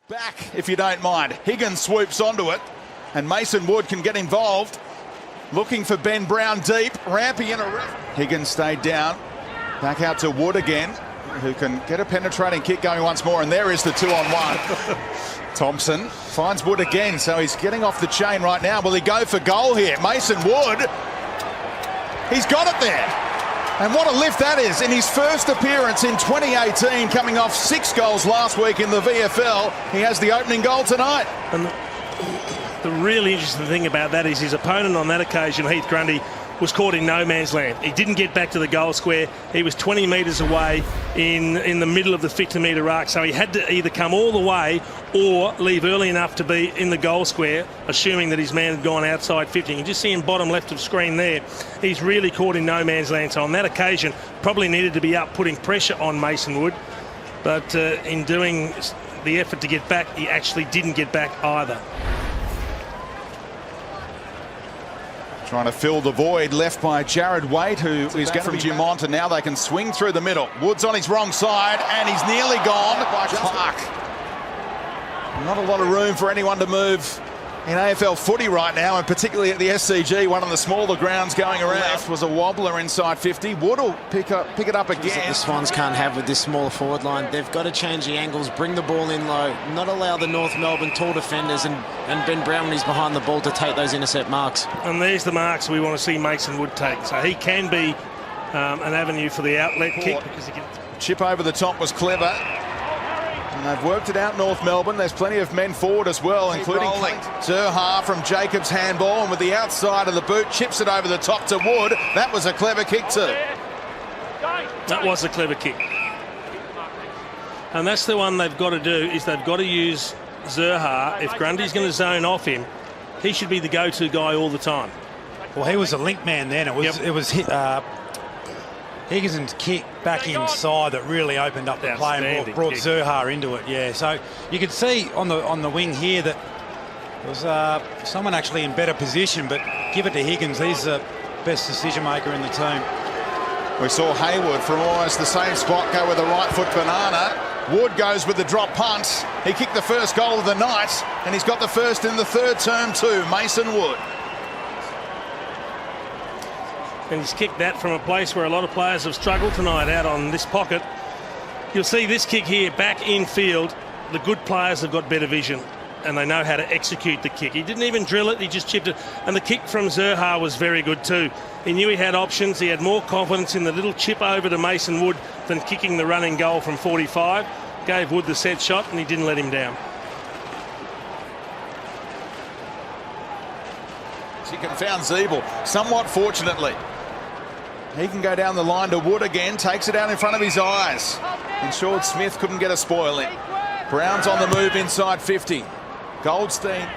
Back, if you don't mind. Higgins swoops onto it, and Mason Wood can get involved. Looking for Ben Brown deep. Rampy in a ref. Higgins stayed down. Back out to Wood again, who can get a penetrating kick going once more, and there is the 2-on-1. Thompson finds Wood again, so he's getting off the chain right now. Will he go for goal here? Mason Wood, he's got it there. And what a lift that is in his first appearance in 2018, coming off 6 goals last week in the VFL. He has the opening goal tonight. And the really interesting thing about that is his opponent on that occasion, Heath Grundy, was caught in no man's land. He didn't get back to the goal square. He was 20 metres away in the middle of the 50-metre arc, so he had to either come all the way or leave early enough to be in the goal square, assuming that his man had gone outside 50. You can just see him bottom left of screen there. He's really caught in no man's land, so on that occasion probably needed to be up putting pressure on Mason Wood, but in doing the effort to get back, he actually didn't get back either. Trying to fill the void left by Jared Waite, who is going from Dumont, and now they can swing through the middle. Wood's on his wrong side, and he's nearly gone by Clark. Not a lot of room for anyone to move in AFL footy right now, and particularly at the SCG, one of the smaller grounds going around. Left was a wobbler inside 50. Wood will pick it up again. The Swans can't have with this smaller forward line. They've got to change the angles, bring the ball in low, not allow the North Melbourne tall defenders and Ben Brown, when he's behind the ball, to take those intercept marks. And there's the marks we want to see Mason Wood take. So he can be an avenue for the outlet kick, because he can. Chip over the top was clever. And they've worked it out, North Melbourne. There's plenty of men forward as well, including Zerha from Jacobs handball, and with the outside of the boot, chips it over the top to Wood. That was a clever kick too. That was a clever kick. And that's the one they've got to do, is they've got to use Zerha. If Grundy's going to zone off him, he should be the go-to guy all the time. Well, he was a link man then. It was Higgins' kick back inside that really opened up the play and brought Zerha into it. Yeah, so you could see on the wing here that there was someone actually in better position, but give it to Higgins. He's the best decision maker in the team. We saw Hayward from almost the same spot go with a right foot banana. Wood goes with the drop punt. He kicked the first goal of the night, and he's got the first in the third term too, Mason Wood. And he's kicked that from a place where a lot of players have struggled tonight, out on this pocket. You'll see this kick here back in field. The good players have got better vision, and they know how to execute the kick. He didn't even drill it, he just chipped it. And the kick from Zerha was very good too. He knew he had options. He had more confidence in the little chip over to Mason Wood than kicking the running goal from 45. Gave Wood the set shot, and he didn't let him down. He confounds Zeeble, somewhat fortunately. He can go down the line to Wood again, takes it out in front of his eyes. Ensured Smith couldn't get a spoil in. Brown's on the move inside 50. Goldstein.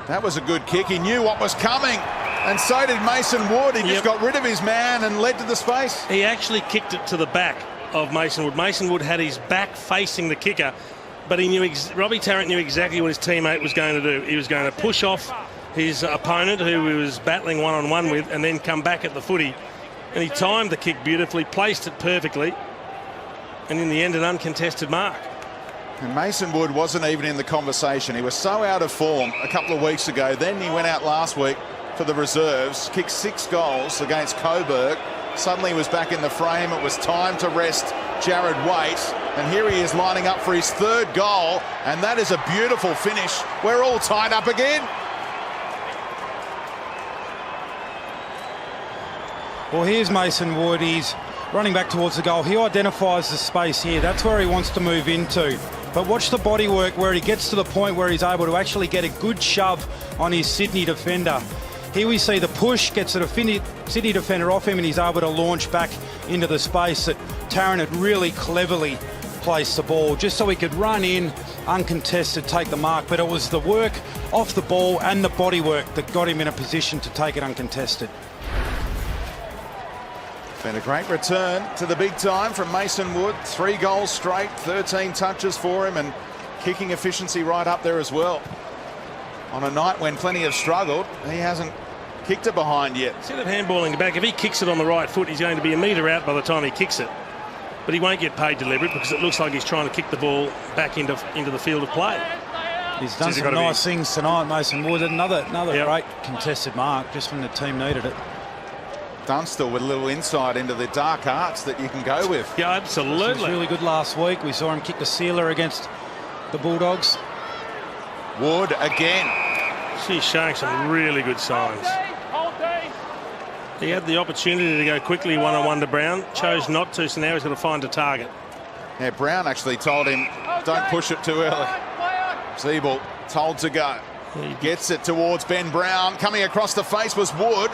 That was a good kick. He knew what was coming, and so did Mason Wood. He just got rid of his man and led to the space. He actually kicked it to the back of Mason Wood. Mason Wood had his back facing the kicker, but he knew Robbie Tarrant knew exactly what his teammate was going to do. He was going to push off his opponent, who he was battling one-on-one with, and then come back at the footy. And he timed the kick beautifully, placed it perfectly, and in the end an uncontested mark. And Mason Wood wasn't even in the conversation. He was so out of form a couple of weeks ago. Then he went out last week for the reserves, kicked 6 goals against Coburg. Suddenly he was back in the frame. It was time to rest Jared Waite, and here he is lining up for his 3rd goal, and that is a beautiful finish. We're all tied up again. Well, here's Mason Wood. He's running back towards the goal. He identifies the space here. That's where he wants to move into. But watch the body work where he gets to the point where he's able to actually get a good shove on his Sydney defender. Here we see the push, gets the Sydney defender off him, and he's able to launch back into the space that Tarrant had really cleverly placed the ball, just so he could run in, uncontested, take the mark. But it was the work off the ball and the body work that got him in a position to take it uncontested. Been a great return to the big time from Mason Wood. 3 goals straight, 13 touches for him, and kicking efficiency right up there as well. On a night when plenty have struggled, he hasn't kicked it behind yet. See that handballing back. If he kicks it on the right foot, he's going to be a metre out by the time he kicks it. but he won't get paid deliberate because it looks like he's trying to kick the ball back into the field of play. He's done some nice things tonight, Mason Wood. Another great contested mark just when the team needed it. Dunstall with a little insight into the dark arts that you can go with. Yeah, absolutely. He was really good last week. We saw him kick the sealer against the Bulldogs. Wood again. She's showing some really good signs. He had the opportunity to go quickly one-on-one to Brown, chose not to, so now he's got to find a target. Yeah, Brown actually told him, don't push it too early. Siebel told to go. He gets it towards Ben Brown. Coming across the face was Wood.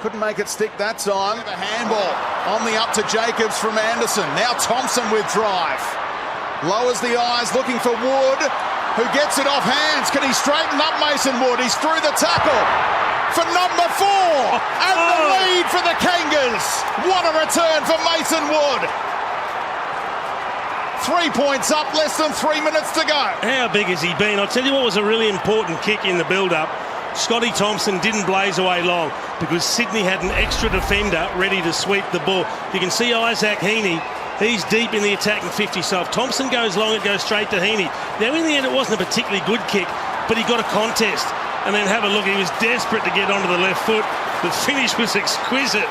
Couldn't make it stick that time. A handball on the up to Jacobs from Anderson. Now Thompson with drive. Lowers the eyes, looking for Wood, who gets it off hands. Can he straighten up Mason Wood? He's through the tackle for number 4. And the lead for the Kangas. What a return for Mason Wood. 3 points up, less than 3 minutes to go. How big has he been? I'll tell you what was a really important kick in the build-up. Scotty Thompson didn't blaze away long because Sydney had an extra defender ready to sweep the ball. You can see Isaac Heaney. He's deep in the attacking 50, so if Thompson goes long, it goes straight to Heaney. Now, in the end, it wasn't a particularly good kick, but he got a contest. And then have a look, he was desperate to get onto the left foot. The finish was exquisite.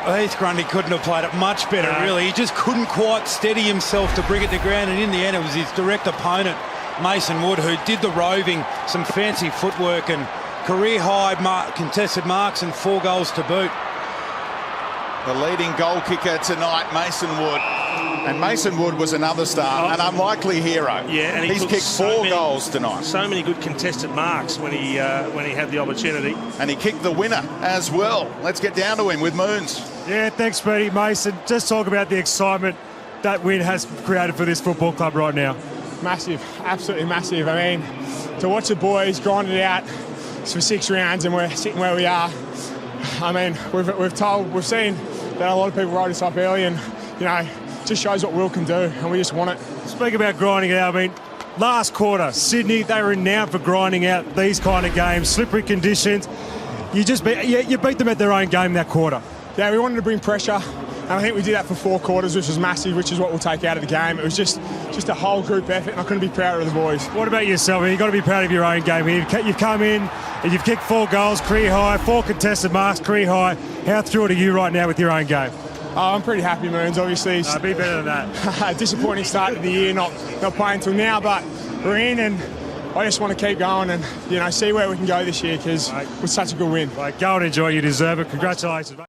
Heath Grundy couldn't have played it much better, really. He just couldn't quite steady himself to bring it to ground, and in the end it was his direct opponent, Mason Wood, who did the roving, some fancy footwork and career-high contested marks and 4 goals to boot. The leading goal kicker tonight, Mason Wood. And Mason Wood was another star, an unlikely hero. Yeah, and he's kicked 4 goals tonight. So many good contested marks when he had the opportunity. And he kicked the winner as well. Let's get down to him with Moons. Yeah, thanks, Freddie. Mason, just talk about the excitement that win has created for this football club right now. Massive, absolutely massive. I mean, to watch the boys grind it out for 6 rounds and we're sitting where we are. I mean, we've seen that a lot of people wrote us up early, and you know, just shows what Will can do, and we just want it. Speak about grinding it out. I mean, last quarter, Sydney, they were renowned for grinding out these kind of games, slippery conditions. You beat them at their own game that quarter. Yeah, we wanted to bring pressure, and I think we did that for 4 quarters, which was massive, which is what we'll take out of the game. It was just a whole group effort, and I couldn't be prouder of the boys. What about yourself? I mean, you've got to be proud of your own game. You've come in and you've kicked 4 goals, career high, 4 contested marks, career high. How thrilled are you right now with your own game? I'm pretty happy, Moons. Obviously, be better than that. Disappointing start to the year, not playing till now, but we're in, and I just want to keep going and see where we can go this year because it was such a good win. Go and enjoy. You deserve it. Congratulations, mate.